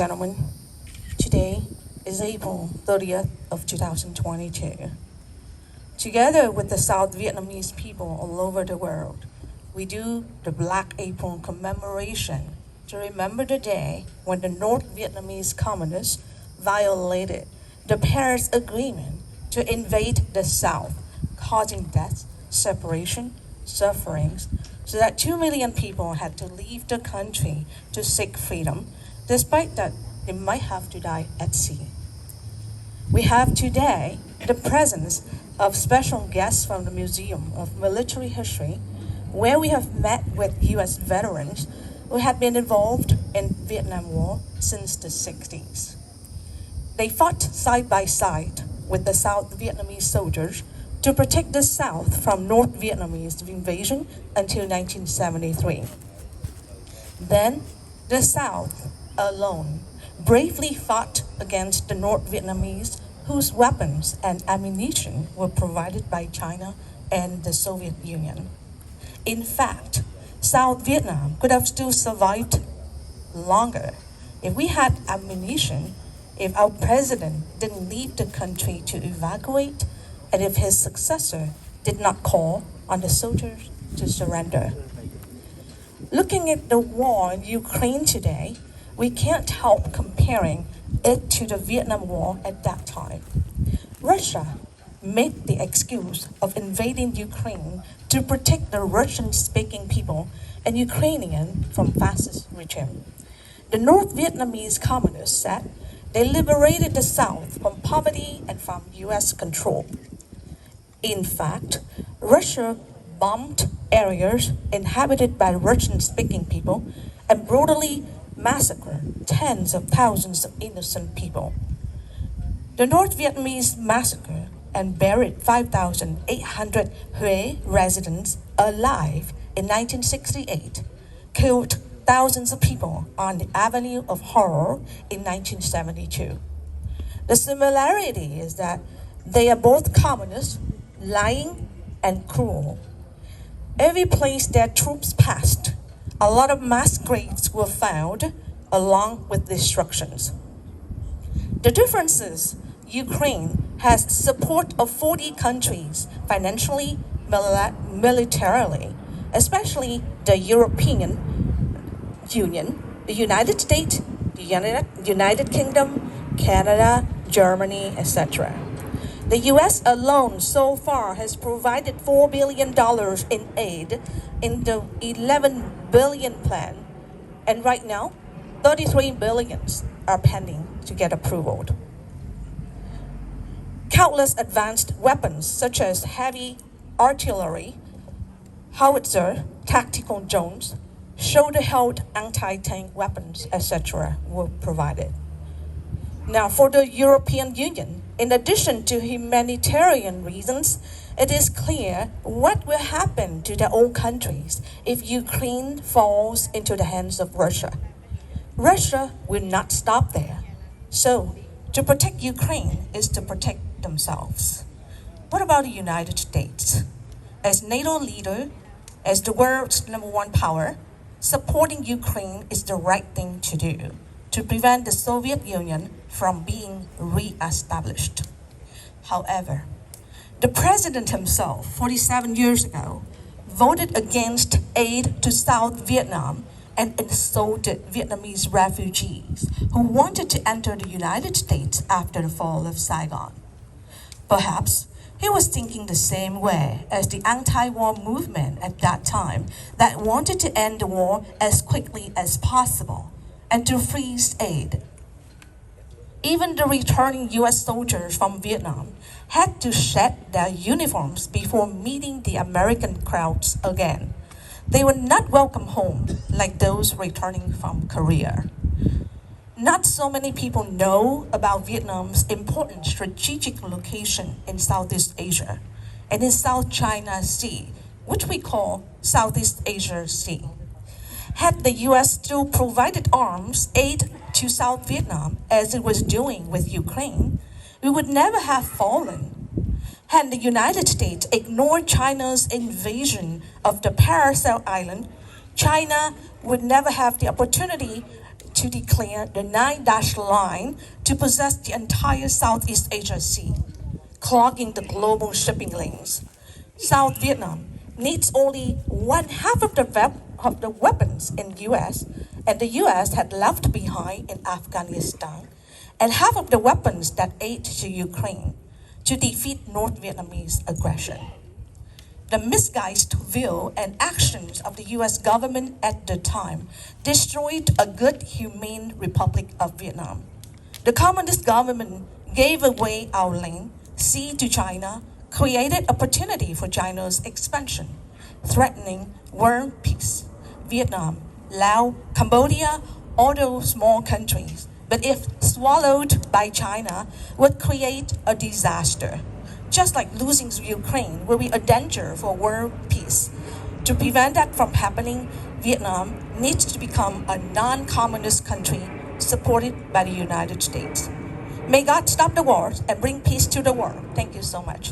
Gentlemen, today is April 30th of 2022. Together with the South Vietnamese people all over the world, we do the Black April commemoration to remember the day when the North Vietnamese communists violated the Paris Agreement to invade the South, causing death, separation, sufferings, so that 2 million people had to leave the country to seek freedom, despite that they might have to die at sea. We have today the presence of special guests from the Museum of Military History, where we have met with U.S. veterans who had been involved in Vietnam War since the 60s. They fought side by side with the South Vietnamese soldiers to protect the South from North Vietnamese invasion until 1973. Then, the South alone bravely fought against the North Vietnamese, whose weapons and ammunition were provided by China and the Soviet Union. In fact, South Vietnam could have still survived longer if we had ammunition, if our president didn't leave the country to evacuate, and if his successor did not call on the soldiers to surrender. Looking at the war in Ukraine today, we can't help comparing it to the Vietnam War at that time. Russia made the excuse of invading Ukraine to protect the Russian-speaking people and Ukrainian from fascist regime. The North Vietnamese communists said they liberated the South from poverty and from US control. In fact, Russia bombed areas inhabited by Russian-speaking people and brutally massacred tens of thousands of innocent people. The North Vietnamese massacred and buried 5,800 Hue residents alive in 1968, killed thousands of people on the Avenue of Horror in 1972. The similarity is that they are both communists, lying and cruel. Every place their troops passed, a lot of mass graves were found along with destructions. The difference is Ukraine has support of 40 countries financially, militarily, especially the European Union, the United States, the United Kingdom, Canada, Germany, etc. The US alone so far has provided $4 billion in aid in the $11 billion plan. And right now, 33 billions are pending to get approval. Countless advanced weapons such as heavy artillery, howitzer, tactical drones, shoulder-held anti-tank weapons, etc. were provided. Now, for the European Union, in addition to humanitarian reasons, it is clear what will happen to their own countries if Ukraine falls into the hands of Russia. Russia will not stop there. So, to protect Ukraine is to protect themselves. What about the United States? As NATO leader, as the world's #1 power, supporting Ukraine is the right thing to do to prevent the Soviet Union from being re-established. However, the president himself, 47 years ago, voted against aid to South Vietnam and insulted Vietnamese refugees who wanted to enter the United States after the fall of Saigon. Perhaps he was thinking the same way as the anti-war movement at that time that wanted to end the war as quickly as possible and to freeze aid. Even the returning US soldiers from Vietnam had to shed their uniforms before meeting the American crowds again. They were not welcome home like those returning from Korea. Not so many people know about Vietnam's important strategic location in Southeast Asia and in South China Sea, which we call Southeast Asia Sea. Had the US still provided arms aid to South Vietnam as it was doing with Ukraine, we would never have fallen. Had the United States ignored China's invasion of the Paracel Island, China would never have the opportunity to declare the 9-dash line to possess the entire Southeast Asia Sea, clogging the global shipping lanes. South Vietnam needs only one half of the weapons in US, and the US had left behind in Afghanistan, and half of the weapons that aid to Ukraine to defeat North Vietnamese aggression. The misguided view and actions of the US government at the time destroyed a good, humane Republic of Vietnam. The communist government gave away our land, sea to China, created opportunity for China's expansion, threatening world peace. Vietnam, Laos, Cambodia, all those small countries, but if swallowed by China, would create a disaster. Just like losing Ukraine will be a danger for world peace. To prevent that from happening, Vietnam needs to become a non-communist country supported by the United States. May God stop the wars and bring peace to the world. Thank you so much.